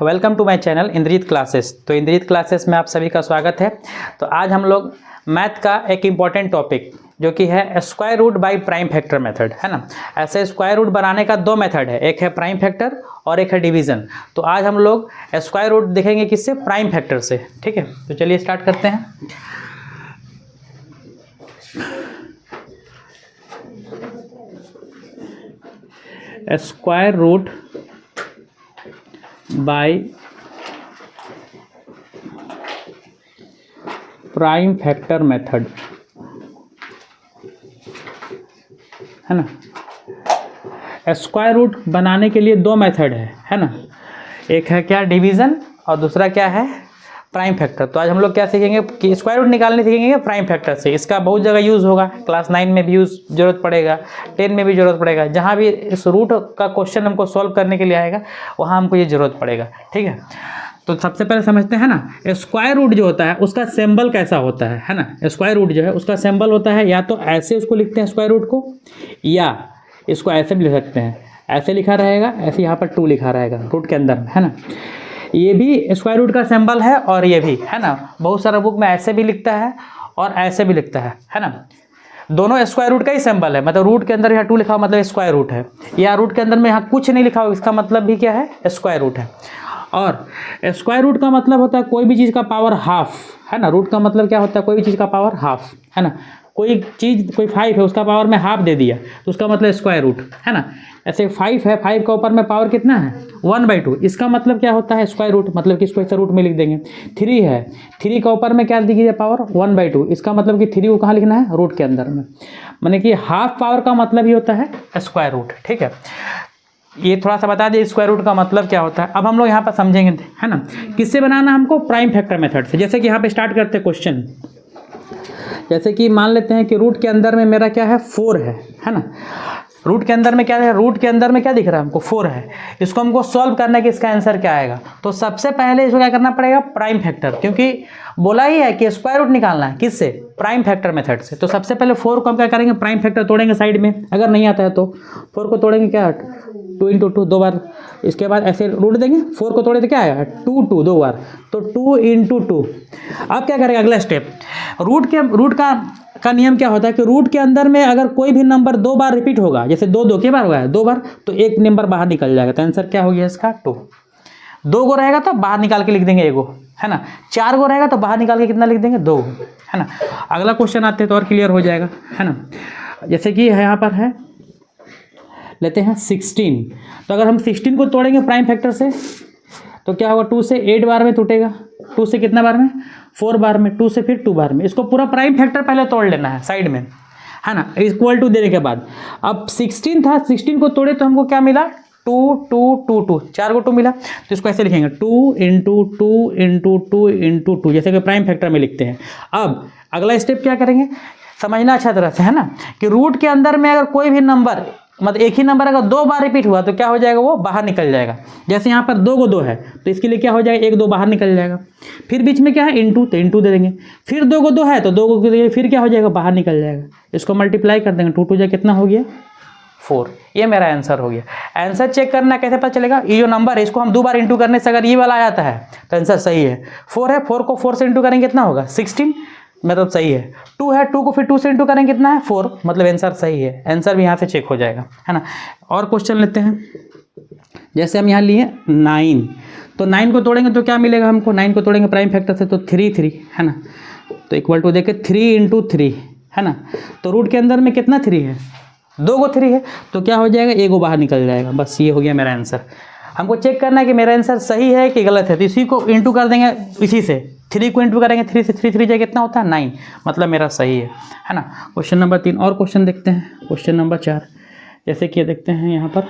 Welcome to my channel Indrajeet classes. तो Indrajeet classes में आप सभी का स्वागत है। तो आज हम लोग मैथ का एक इम्पॉर्टेंट टॉपिक जो कि है square root by prime factor method, है ना। ऐसे स्क्वायर रूट बनाने का दो मेथड है, एक है प्राइम फैक्टर और एक है डिवीज़न। तो आज हम लोग स्क्वायर रूट देखेंगे किससे? प्राइम फैक्टर से। ठीक है, तो चलिए स्टार्ट करते हैं। Square root by prime factor method, है ना। स्क्वायर रूट बनाने के लिए दो मेथड है ना। एक है क्या? डिवीज़न, और दूसरा क्या है? Prime factor. तो आज हम लोग क्या सीखेंगे कि स्क्वायर रूट निकालने सीखेंगे प्राइम फैक्टर से। इसका बहुत जगह यूज़ होगा, क्लास 9 में भी जरूरत पड़ेगा, 10 में भी जरूरत पड़ेगा। जहाँ भी इस रूट का क्वेश्चन हमको सॉल्व करने के लिए आएगा वहाँ हमको ये जरूरत पड़ेगा। ठीक है, तो सबसे पहले समझते हैं ना, स्क्वायर रूट जो होता है उसका सिंबल कैसा होता है ना। स्क्वायर रूट जो है उसका सिंबल होता है या तो ऐसे उसको लिखते हैं स्क्वायर रूट को, या इसको ऐसे भी लिख सकते हैं। ऐसे लिखा रहेगा, ऐसे यहाँ पर 2 लिखा रहेगा रूट के अंदर, है ना। ये भी स्क्वायर रूट का सिंबल है और ये भी, है ना। बहुत सारा बुक में ऐसे भी लिखता है और ऐसे भी लिखता है ना। दोनों स्क्वायर रूट का ही सिंबल है, मतलब रूट के अंदर यहाँ 2 लिखा हो मतलब स्क्वायर रूट है, या रूट के अंदर में यहाँ कुछ नहीं लिखा हो इसका मतलब भी क्या है? स्क्वायर रूट है। और स्क्वायर रूट का मतलब होता है कोई भी चीज़ का पावर हाफ, है ना। रूट का मतलब क्या होता है? कोई भी चीज़ का पावर हाफ, है ना। कोई चीज़, कोई 5 है उसका पावर में हाफ दे दिया तो उसका मतलब स्क्वायर रूट, है ना। ऐसे 5 है, 5 का ऊपर में पावर कितना है? 1/2, इसका मतलब क्या होता है? Square root. मतलब कि इसको ऐसे रूट में लिख देंगे। 3 है, 3 का ऊपर में क्या दीजिए? पावर 1/2, इसका मतलब कि 3 को कहाँ लिखना है? रूट के अंदर में। माने कि हाफ पावर का मतलब ही होता है स्क्वायर रूट। ठीक है, ये थोड़ा सा बता दिए स्क्वायर रूट का मतलब क्या होता है। अब हम लोग यहाँ पर समझेंगे, है ना। किससे बनाना हमको? प्राइम फैक्टर मेथड से। जैसे कि यहाँ पे स्टार्ट करते हैं क्वेश्चन। जैसे कि मान लेते हैं कि रूट के अंदर में मेरा क्या है? 4 है ना। रूट के अंदर में क्या है? रूट के अंदर में क्या दिख रहा है हमको? 4 है। इसको हमको सॉल्व करना है कि इसका आंसर क्या आएगा। तो सबसे पहले इसको क्या करना पड़ेगा? प्राइम फैक्टर, क्योंकि बोला ही है कि स्क्वायर रूट निकालना है किससे? प्राइम फैक्टर मेथड से। तो सबसे पहले 4 को हम क्या करेंगे? प्राइम फैक्टर तोड़ेंगे साइड में, अगर नहीं आता है तो 4 को तोड़ेंगे क्या? 2 × 2 2 बार। इसके बाद ऐसे रूट देंगे, 4 को तोड़े तो क्या आएगा? 2 2 2 बार, तो 2 × 2। अब क्या करेंगे? अगला स्टेप, रूट का नियम क्या होता है कि रूट के अंदर में अगर कोई भी नंबर 2 बार रिपीट होगा, जैसे 2 2 के बार हुआ है 2 बार, तो एक नंबर बाहर निकल जाएगा। तो आंसर क्या हो गया इसका? 2। 2 गो रहेगा तो बाहर निकाल के लिख देंगे 1 गो, है ना। 4 गो रहेगा तो बाहर निकाल के कितना लिख देंगे? 2, है ना। अगला क्वेश्चन आते हैं तो और क्लियर हो जाएगा, है ना। जैसे कि यहाँ पर है, लेते हैं 16। तो अगर हम 16 को तोड़ेंगे प्राइम फैक्टर से तो क्या होगा? 2 से 8 बार में टूटेगा। 2 से कितना बार में? 4 बार में। 2 से फिर 2 बार में। इसको पूरा प्राइम फैक्टर पहले तोड़ लेना है साइड में, है ना, इक्वल टू देने के बाद। अब 16 था, 16 को तोड़े तो हमको क्या मिला? 2 2 2 2, 4 को 2 मिला। तो इसको ऐसे लिखेंगे 2 × 2 × 2 × 2, जैसे कि प्राइम फैक्टर में लिखते हैं। अब अगला स्टेप क्या करेंगे? समझना अच्छा तरह से, है ना, कि रूट के अंदर में अगर कोई भी नंबर, मतलब एक ही नंबर अगर 2 बार रिपीट हुआ तो क्या हो जाएगा? वो बाहर निकल जाएगा। जैसे यहाँ पर 2 को 2 है तो इसके लिए क्या हो जाएगा? 1 2 बाहर निकल जाएगा। फिर बीच में क्या है? इनटू, तो इनटू दे देंगे। फिर 2 को 2 है तो 2 को फिर क्या हो जाएगा? बाहर निकल जाएगा। इसको मल्टीप्लाई कर देंगे, 2 2 जाए कितना हो गया? 4। ये मेरा आंसर हो गया। आंसर चेक करना कैसे पता चलेगा? ये जो नंबर है इसको हम 2 बार इंटू करने से अगर ये वाला आता है तो आंसर सही है। 4 है, 4 को 4 से इंटू करेंगे कितना होगा? 16, मतलब सही है। 2 है, 2 को फिर 2 से इंटू करेंगे कितना है? 4, मतलब आंसर सही है। आंसर भी यहाँ से चेक हो जाएगा, है ना। और क्वेश्चन लेते हैं। जैसे हम यहाँ लिए 9, तो 9 को तोड़ेंगे तो क्या मिलेगा हमको? 9 को तोड़ेंगे प्राइम फैक्टर से तो 3 3, है ना। तो इक्वल टू देखे 3 × 3, है ना। तो रूट के अंदर में कितना 3 है? 2 को 3 है तो क्या हो जाएगा? 1 को बाहर निकल जाएगा। बस ये हो गया मेरा आंसर। हमको चेक करना है कि मेरा आंसर सही है कि गलत है। तो इसी को इंटू कर देंगे, इसी से 3 को इंटू करेंगे, 3 से 3 3 जाए कितना होता है? 9, मतलब मेरा सही है ना। क्वेश्चन नंबर 3 और क्वेश्चन देखते हैं। क्वेश्चन नंबर 4 जैसे कि देखते हैं यहाँ पर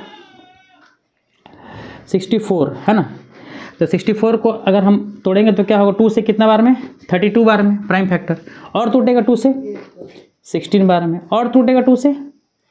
64, है ना। तो 64 को अगर हम तोड़ेंगे तो क्या होगा? 2 से कितना बार में? 32 बार में प्राइम फैक्टर। और टूटेगा 2 से 16 बार में, और टूटेगा 2 से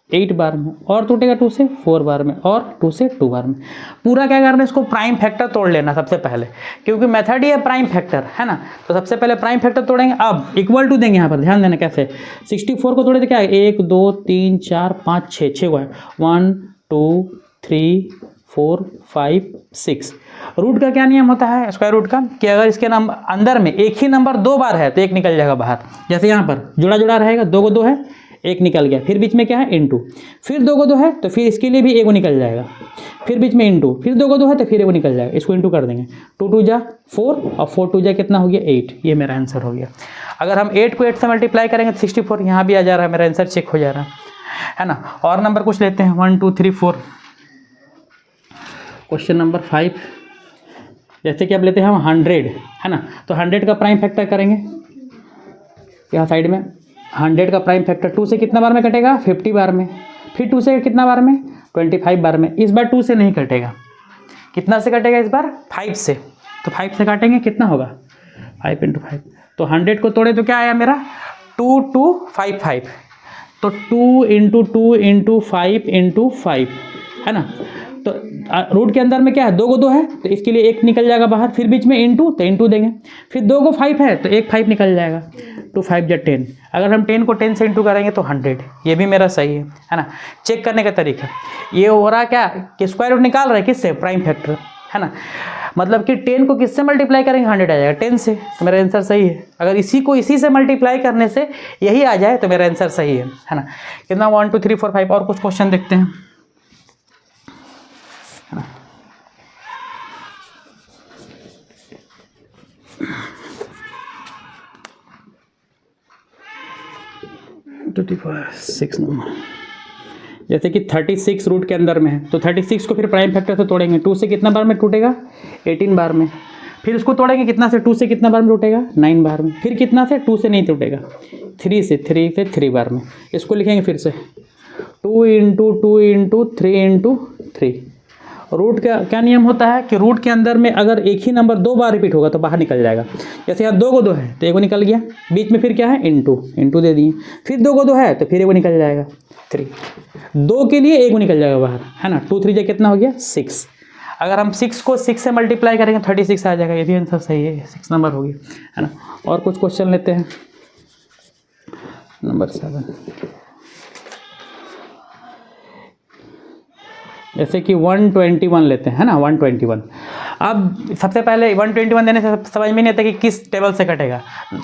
8 बार में, और टूटेगा 2 से 4 बार में, और 2 से 2 बार में। पूरा क्या करना है? इसको प्राइम फैक्टर तोड़ लेना सबसे पहले, क्योंकि मेथड ही है प्राइम फैक्टर, है ना। तो सबसे पहले प्राइम फैक्टर तोड़ेंगे। अब इक्वल टू देंगे, यहाँ पर ध्यान देना कैसे। 64 को तोड़े तो क्या है? 1 2 3 4 5 6 को है। 1 2 3 4 5 6। रूट का क्या नियम होता है स्क्वायर रूट का कि अगर इसके नंबर अंदर में एक ही नंबर 2 बार है तो एक निकल जाएगा बाहर। जैसे यहाँ पर जुड़ा जुड़ा रहेगा, 2 को 2 है, एक निकल गया, फिर बीच में क्या है इनटू, फिर 2 को 2 है तो फिर इसके लिए भी एक निकल जाएगा, फिर बीच में इनटू, फिर 2 को 2 है तो फिर एक निकल जाएगा, इसको इनटू कर देंगे। 2 2 जा 4 और 4 2 जा कितना हो गया 8, ये मेरा आंसर हो गया। अगर हम 8 को 8 से मल्टीप्लाई करेंगे तो 64, यहाँ भी आ जा रहा है, मेरा आंसर चेक हो जा रहा है ना। और नंबर कुछ लेते हैं 1 2 3 4। क्वेश्चन नंबर 5, जैसे कि अब लेते हैं हम 100 है ना, तो 100 का प्राइम फैक्टर करेंगे यहाँ साइड में। 100 का प्राइम फैक्टर 2 से कितना बार में कटेगा 50 बार में, फिर 2 से कितना बार में 25 बार में। इस बार 2 से नहीं कटेगा, कितना से कटेगा इस बार 5 से, तो 5 से काटेंगे कितना होगा 5 × 5, तो 100 को तोड़े तो क्या आया मेरा 2 2 5 5, तो 2 × 2 × 5 × 5 है ना। तो रूट के अंदर में क्या है 2 को 2 है तो इसके लिए एक निकल जाएगा बाहर, फिर बीच में इनटू तो इनटू देंगे, फिर 2 को 5 है तो एक 5 निकल जाएगा, 2 5 जा 10। अगर हम 10 को 10 से इंटू करेंगे तो 100, ये भी मेरा सही है ना। चेक करने का तरीका ये हो रहा क्या कि स्क्वायर रूट निकाल रहा है किससे प्राइम फैक्टर है ना, मतलब कि 10 को किससे मल्टीप्लाई करेंगे 100 आ जाएगा 10 से, तो मेरा आंसर सही है। अगर इसी को इसी से मल्टीप्लाई करने से यही आ जाए तो मेरा आंसर सही है ना। कितना 1 2 3 4 5। और कुछ क्वेश्चन देखते हैं 6 नंबर, जैसे कि 36 रूट के अंदर में है तो 36 को फिर प्राइम फैक्टर से तोड़ेंगे, 2 से कितना बार में टूटेगा 18 बार में, फिर उसको तोड़ेंगे कितना से 2 से कितना बार में टूटेगा 9 बार में, फिर कितना से 2 से नहीं टूटेगा 3 से 3 बार में। इसको लिखेंगे फिर से 2 × 2 × 3 × 3। रूट का क्या नियम होता है कि रूट के अंदर में अगर एक ही नंबर 2 बार रिपीट होगा तो बाहर निकल जाएगा। जैसे यहाँ 2 को 2 है तो एक निकल गया, बीच में फिर क्या है इनटू दे दिए, फिर 2 को 2 है तो फिर एक निकल जाएगा 3, 2 के लिए एक निकल जाएगा बाहर है ना। 2 3 जा कितना हो गया 6। अगर हम 6 को 6 से मल्टीप्लाई करेंगे 36 आ जाएगा, ये भी आंसर सही है, 6 नंबर हो गया है ना। और कुछ क्वेश्चन लेते हैं नंबर 7, जैसे कि 121 लेते हैं है ना 121। अब सबसे पहले 121 देने से समझ में नहीं आता कि किस टेबल से कटेगा,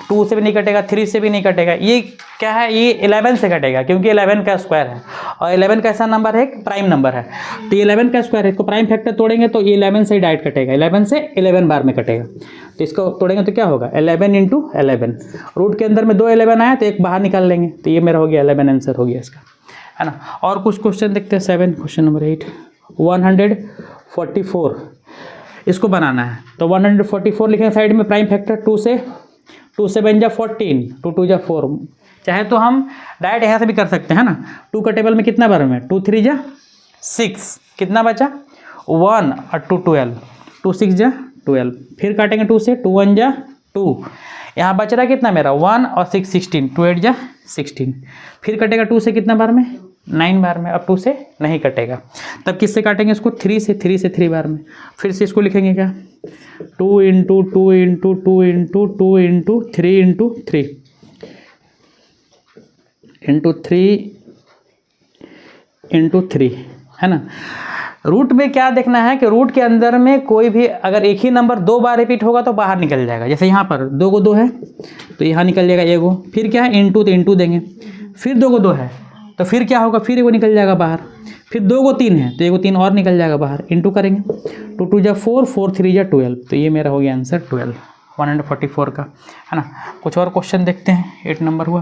2 से भी नहीं कटेगा, 3 से भी नहीं कटेगा, ये क्या है ये 11 से कटेगा क्योंकि 11 का स्क्वायर है और 11 कैसा नंबर है प्राइम नंबर है, तो 11 का स्क्वायर है, इसको प्राइम फैक्टर तोड़ेंगे तो ये 11 से ही डायरेक्ट कटेगा, 11 से 11 बार में कटेगा, तो इसको तोड़ेंगे तो क्या होगा 11 × 11। रूट के अंदर में 2 11 आया तो एक बाहर निकाल लेंगे, तो ये मेरा हो गया 11 आंसर हो गया इसका है ना। और कुछ क्वेश्चन देखते हैं 7, क्वेश्चन नंबर 8, 144 इसको बनाना है, तो 144 लिखेंगे साइड में प्राइम फैक्टर 2 से बन जा 14, 2 2 जा 4, चाहे तो हम डायरेक्ट यहाँ से भी कर सकते हैं ना। 2 का टेबल में कितना बार में 2 3 जा 6, कितना बचा 1 और 2 12, 2 6 जा 12, फिर काटेंगे 2 से 2 1 जा 2, यहाँ बच रहा कितना मेरा 1 और 6 16, 2 8 जा 16, फिर कटेगा 2 से कितना बार में 9 बार में, अब 2 से नहीं कटेगा, तब किससे काटेंगे इसको 3 से 3 बार में। फिर से इसको लिखेंगे क्या 2 × 2 × 2 × 2 × 3 × 3 × 3 है ना। रूट में क्या देखना है कि रूट के अंदर में कोई भी अगर एक ही नंबर 2 बार रिपीट होगा तो बाहर निकल जाएगा। जैसे यहाँ पर 2 को 2 है तो यहाँ निकल जाएगा एगो, फिर क्या है इनटू तो इनटू देंगे, फिर 2 को 2 है तो फिर क्या होगा फिर एगो निकल जाएगा बाहर, फिर 2 को 3 है तो एगो 3 और निकल जाएगा बाहर, इनटू करेंगे 2 2 जा 4, 4 3 जा 12, तो ये मेरा हो गया आंसर 12 144 का है ना। कुछ और क्वेश्चन देखते हैं 8 नंबर हुआ,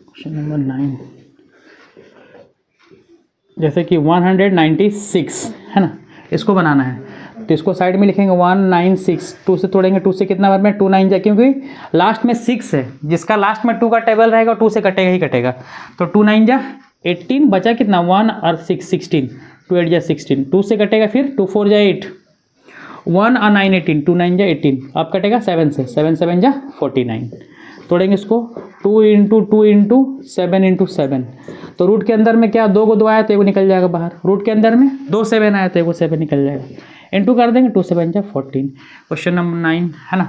क्वेश्चन नंबर 9, जैसे कि 196 है ना, इसको बनाना है तो इसको साइड में लिखेंगे 196, 2 से तोड़ेंगे 2 से कितना बार में 2 9 जा, क्योंकि लास्ट में 6 है, जिसका लास्ट में 2 का टेबल रहेगा 2 से कटेगा ही कटेगा, तो 2 9 जा 18, बचा कितना 1 और 6 16, 2 8 जा 16, 2 से कटेगा, फिर 2 4 जा 8, 1 और 9 18, 2 9 जा 18, अब कटेगा 7 से, 7 7 जा 49, तोड़ेंगे इसको 2 × 2 × 7 × 7, तो रूट के अंदर में क्या 2 को 2 आया तो एगो निकल जाएगा बाहर, रूट के अंदर में 2 7 आया तो एगो 7 निकल जाएगा, इनटू कर देंगे 2 7 जा 14। क्वेश्चन नंबर 9 है ना।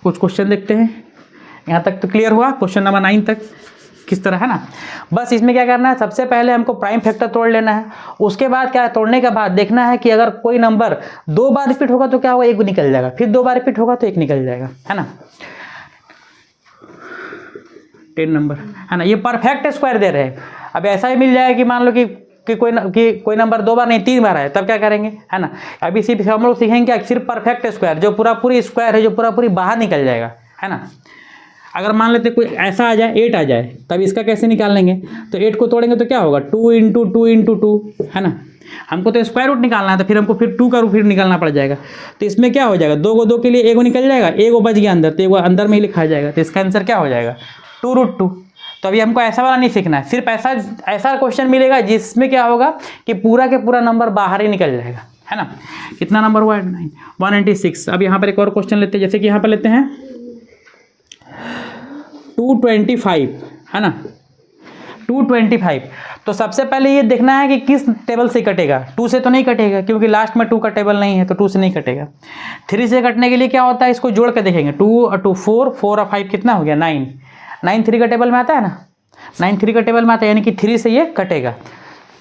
कुछ क्वेश्चन देखते हैं, यहाँ तक तो क्लियर हुआ क्वेश्चन नंबर 9 तक। किस तरह, है ना। बस इसमें क्या करना है, सबसे पहले हमको प्राइम फैक्टर तोड़ लेना है। उसके बाद क्या है, तोड़ने के बाद देखना है कि अगर कोई नंबर 2 बार रिपीट होगा तो क्या होगा, 1 निकल जाएगा, फिर 2 बार रिपीट होगा तो 1 निकल जाएगा, है ना। 10 नंबर, है ना। ये परफेक्ट स्क्वायर दे रहे हैं। अब ऐसा ही मिल जाएगा कि मान लो कि कोई नंबर 2 बार नहीं 3 बार है, तब क्या करेंगे, है ना। अभी सिर्फ हम लोग सीखेंगे क्या, सिर्फ परफेक्ट स्क्वायर, जो पूरी स्क्वायर है, जो पूरी बाहर निकल जाएगा, है ना। अगर मान लेते कोई ऐसा आ जाए 8 आ जाए, तब इसका कैसे निकाल लेंगे, तो 8 को तोड़ेंगे तो क्या होगा 2 × 2 × 2, है ना। हमको तो स्क्वायर रूट निकालना है, तो फिर हमको फिर 2 का रूट फिर निकालना पड़ जाएगा। तो इसमें क्या हो जाएगा, 2 को 2 के लिए 1 निकल जाएगा, 1 बच गया अंदर, तो 1 अंदर में ही लिखा जाएगा। तो इसका आंसर क्या हो जाएगा 2√2। तो अभी हमको ऐसा वाला नहीं सीखना है, सिर्फ ऐसा क्वेश्चन मिलेगा जिसमें क्या होगा कि पूरा के पूरा नंबर बाहर ही निकल जाएगा, है ना। कितना नंबर हुआ 196। अब यहाँ पर एक और क्वेश्चन लेते हैं, जैसे कि यहाँ पर लेते हैं 225, है ना, 225। तो सबसे पहले ये देखना है कि किस टेबल से कटेगा। 2 से तो नहीं कटेगा, क्योंकि लास्ट में 2 का टेबल नहीं है, तो 2 से नहीं कटेगा। 3 से कटने के लिए क्या होता है, इसको जोड़ के देखेंगे, 2 और 2 4, 4 और 5 कितना हो गया 9। 9 3 का टेबल में आता है ना, 9 3 का टेबल में आता है, यानी कि 3 से ये कटेगा।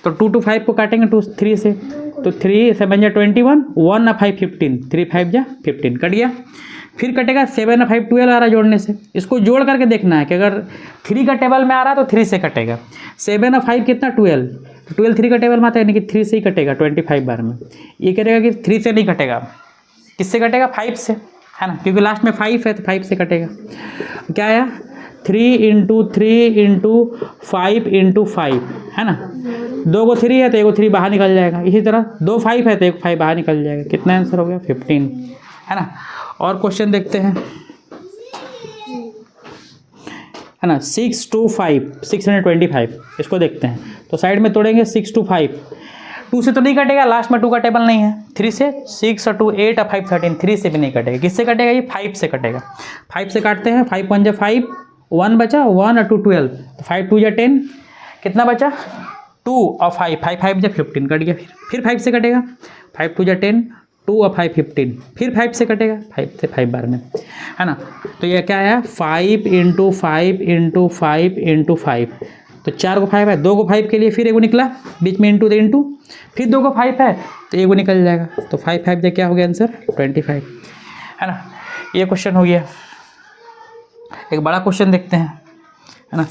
तो 2 2 5 को काटेंगे 2 3 से, तो 3 से बन जाए 21, 1 और 5 15, 3 5 जा 15 कट गया। फिर कटेगा 7 और 5 12 आ रहा है जोड़ने से, इसको जोड़ करके देखना है कि अगर 3 का टेबल में आ रहा है तो 3 से कटेगा। 7 और 5 कितना 12, 12 3 का टेबल में आता है, यानी कि 3 से ही कटेगा 25 बार में। ये करेगा कि 3 से नहीं कटेगा, किससे कटेगा 5 से, है ना, क्योंकि लास्ट में 5 है तो 5 से कटेगा। क्या आया 3 × 3 × 5 × 5, है ना। 2 को 3 है तो 1 3 बाहर निकल जाएगा। इसी तरह 2 5 है तो 1 5 बाहर निकल जाएगा। कितना आंसर हो गया 15, है ना। और क्वेश्चन देखते हैं, है ना। 6 2 5 625, इसको देखते हैं। तो साइड में तोड़ेंगे 6 2 5, 2 से तो नहीं कटेगा, लास्ट में 2 का टेबल नहीं है। 3 से 6 और 2 8 और 5 13, 3 से भी नहीं कटेगा। किससे कटेगा, ये 5 से कटेगा। 5 से काटते हैं, 5 1 जा 5, 1 बचा, 1 और 2 12, 5 2 जा 10, कितना बचा 2 और 5 5 5 जा 15 कट गया। फिर 5 से कटेगा, 5 2 जा 10, 2 और 5 15, फिर 5 से कटेगा, 5 से 5 बार में, है ना। तो ये क्या है 5 × 5 × 5 × 5, तो 4 को 5 है, 2 को 5 के लिए फिर 1 निकला, बीच में इंटू, फिर 2 को 5 है तो 1 निकल जाएगा। तो 5 5 क्या हो गया आंसर 25, है ना। ये क्वेश्चन हो गया। एक बड़ा क्वेश्चन देखते हैं, है ना।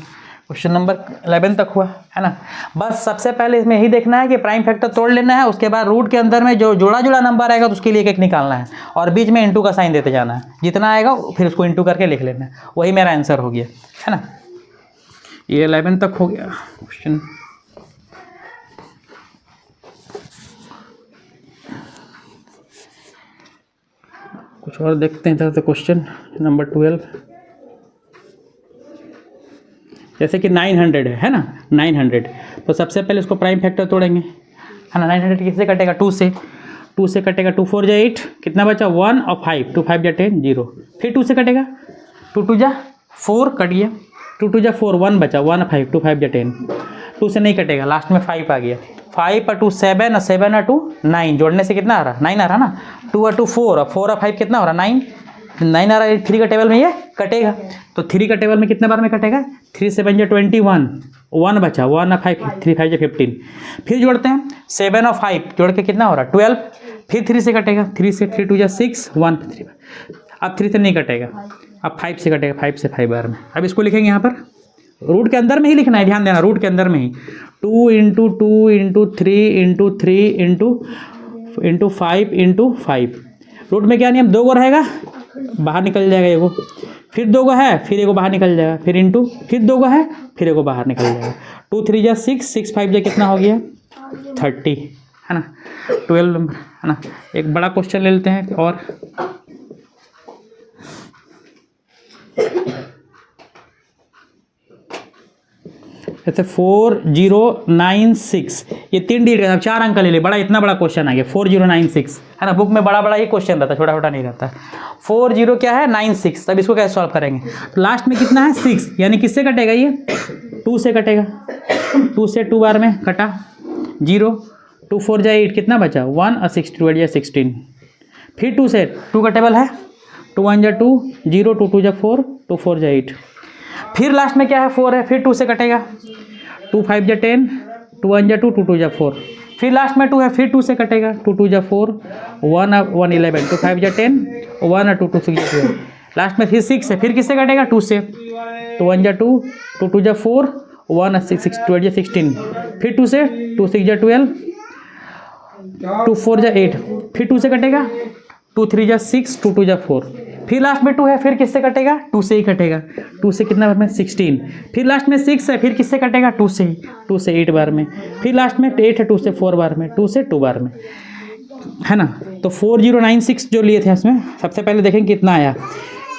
क्वेश्चन नंबर 11 तक हुआ, है ना। बस सबसे पहले इसमें यही देखना है कि प्राइम फैक्टर तोड़ लेना है, उसके बाद रूट के अंदर में जो जोड़ा नंबर आएगा तो उसके लिए एक निकालना है, और बीच में इंटू का साइन देते जाना है। जितना आएगा फिर उसको इंटू करके लिख लेना है। वही मेरा आंसर हो गया, है ना। ये 11 तक हो गया क्वेश्चन। कुछ और देखते हैं इधर। तो क्वेश्चन नंबर 12, जैसे कि 900 है ना, 900। तो सबसे पहले इसको प्राइम फैक्टर तोड़ेंगे, है ना। 900 किससे कटेगा 2 से, 2 से कटेगा, 2 4 जा 8, कितना बचा 1 और 5, 2 5 जा 10 0, फिर 2 से कटेगा, 2 2 जा 4 कट गया, 2 2 जा 4, 1 बचा, 1 और 5, 2 5 जा 10, 2 से नहीं कटेगा, लास्ट में 5 आ गया। 5 और 2 7 और 7 और 2 9, जोड़ने से कितना आ रहा 9 आ रहा ना। 2 और 2 4 और 4 और 5 कितना हो रहा 9 आ रहा है। 3 का टेबल में ये कटेगा, तो 3 का टेबल में कितने बार में कटेगा, 3 से बन जाए 21, 1 बचा, 1 और 5, 3 5 जा 15, फिर जोड़ते हैं 7 और 5, जोड़ के कितना हो रहा 12, फिर 3 से कटेगा, 3 से 3 2 जा 6, 1 3, अब 3 से नहीं कटेगा, अब 5 से कटेगा, 5 से 5 बार में। अब इसको लिखेंगे यहाँ पर, रूट के अंदर में ही लिखना है, ध्यान देना, रूट के अंदर में ही 2 × 2 × 3 × 3 × 5 × 5। रूट में क्या नियम, 2 को रहेगा बाहर निकल जाएगा एगो, फिर 2 को है, फिर एगो बाहर निकल जाएगा, फिर इंटू, फिर 2 को है, फिर एगो बाहर निकल जाएगा। 2 3 जा 6, 6 5 जा कितना हो गया 30, है ना। 12 नंबर, है ना। एक बड़ा क्वेश्चन ले लेते हैं और जैसे 4096, ये 3 डिजिट का 4 अंक ले ले, बड़ा इतना बड़ा क्वेश्चन आ गया 4096, है ना। बुक में बड़ा बड़ा ही क्वेश्चन रहता है, छोटा छोटा नहीं रहता। 40 क्या है 96, तब इसको कैसे सॉल्व करेंगे, तो लास्ट में कितना है 6, यानी किससे कटेगा ये 2 से कटेगा, 2 से 2 बार में कटा 0, 2 4 जा 8, कितना बचा 1 और 6 2 जा 16, फिर 2 से 2 का टेबल है, 2 1 जा 2 0, 2 2 जा 4, 2 4 जा 8, फिर लास्ट में क्या है 4 है, फिर 2 से कटेगा, 2 5 जा 10, 2 1 जा 2, 2 2 जा 4, फिर लास्ट में 2 है, फिर 2 से कटेगा, 2 2 जा 4, 1 1 11, 2 5 जा 10, 1 2 2 6 जा 12, लास्ट में फिर 6 है, फिर किससे कटेगा 2 से, 2 1 जा 2, 2 2 जा 4, 1 6 6 2 जा 16, फिर 2 से, 2 6 जा 12, 2 4 जा 8, फिर 2 से कटेगा, 2 3 जा 6, 2 2 जा 4, फिर लास्ट में 2 है, फिर किससे कटेगा 2 से ही कटेगा, 2 से कितना बार में 16, फिर लास्ट में 6 है, फिर किससे कटेगा 2 से ही, 2 से 8 बार में, फिर लास्ट में 8 है, 2 से 4 बार में, 2 से 2 बार में, है ना। तो 4096 जो लिए थे इसमें सबसे पहले देखें कितना आया,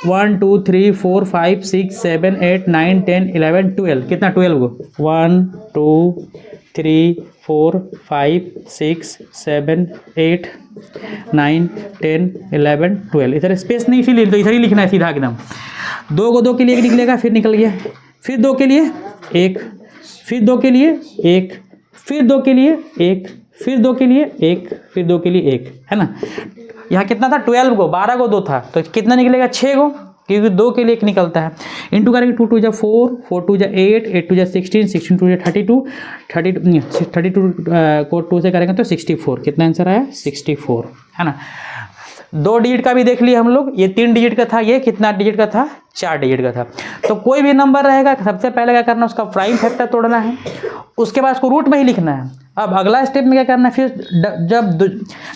1 2 3 4 5 6 7 8 9 10 11 12, कितना 12 को 1 2 3 4 5 6 7 8 9 10 11 12, इधर स्पेस नहीं फिल, तो इधर ही लिखना है सीधा एकदम। 2 को 2 के लिए 1 निकलेगा, फिर निकल गया, फिर 2 के लिए 1, फिर 2 के लिए 1, फिर 2 के लिए 1, फिर 2 के लिए 1, फिर 2 के लिए 1, है ना। यहाँ कितना था 12 को, 12 को 2 था, तो कितना निकलेगा 6 को, क्योंकि 2 के लिए 1 निकलता है, इंटू करेंगे 2 2 जा 4, 4 2 जा 8, 8 2 जा 16, 16 2 जा 32, 32 को 2 से करेंगे तो 64, कितना आंसर आया 64, है ना। 2 डिजिट का भी देख लिया हम लोग, ये 3 डिजिट का था, ये कितना डिजिट का था 4 डिजिट का था। तो कोई भी नंबर रहेगा सबसे पहले क्या करना है, उसका प्राइम फैक्टर तोड़ना है, उसके बाद उसको रूट में ही लिखना है। अब अगला स्टेप में क्या करना है, फिर जब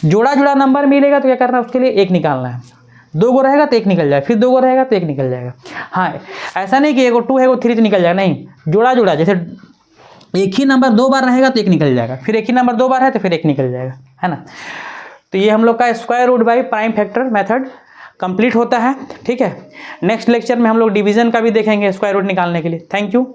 जोड़ा जुड़ा नंबर मिलेगा तो क्या करना है, उसके लिए 1 निकालना है, 2 को रहेगा तो 1 निकल जाएगा, फिर 2 को रहेगा तो 1 निकल जाएगा। हाँ, ऐसा नहीं कि एगो 2 है वो 3 तो निकल जाएगा, नहीं, जोड़ा जुड़ा, जैसे एक ही नंबर 2 बार रहेगा तो 1 निकल जाएगा, फिर एक ही नंबर 2 बार है तो फिर 1 निकल जाएगा, है ना। तो ये हम लोग का square root by prime factor method complete होता है, ठीक है। नेक्स्ट लेक्चर में हम लोग डिवीजन का भी देखेंगे स्क्वायर रूट निकालने के लिए। Thank you.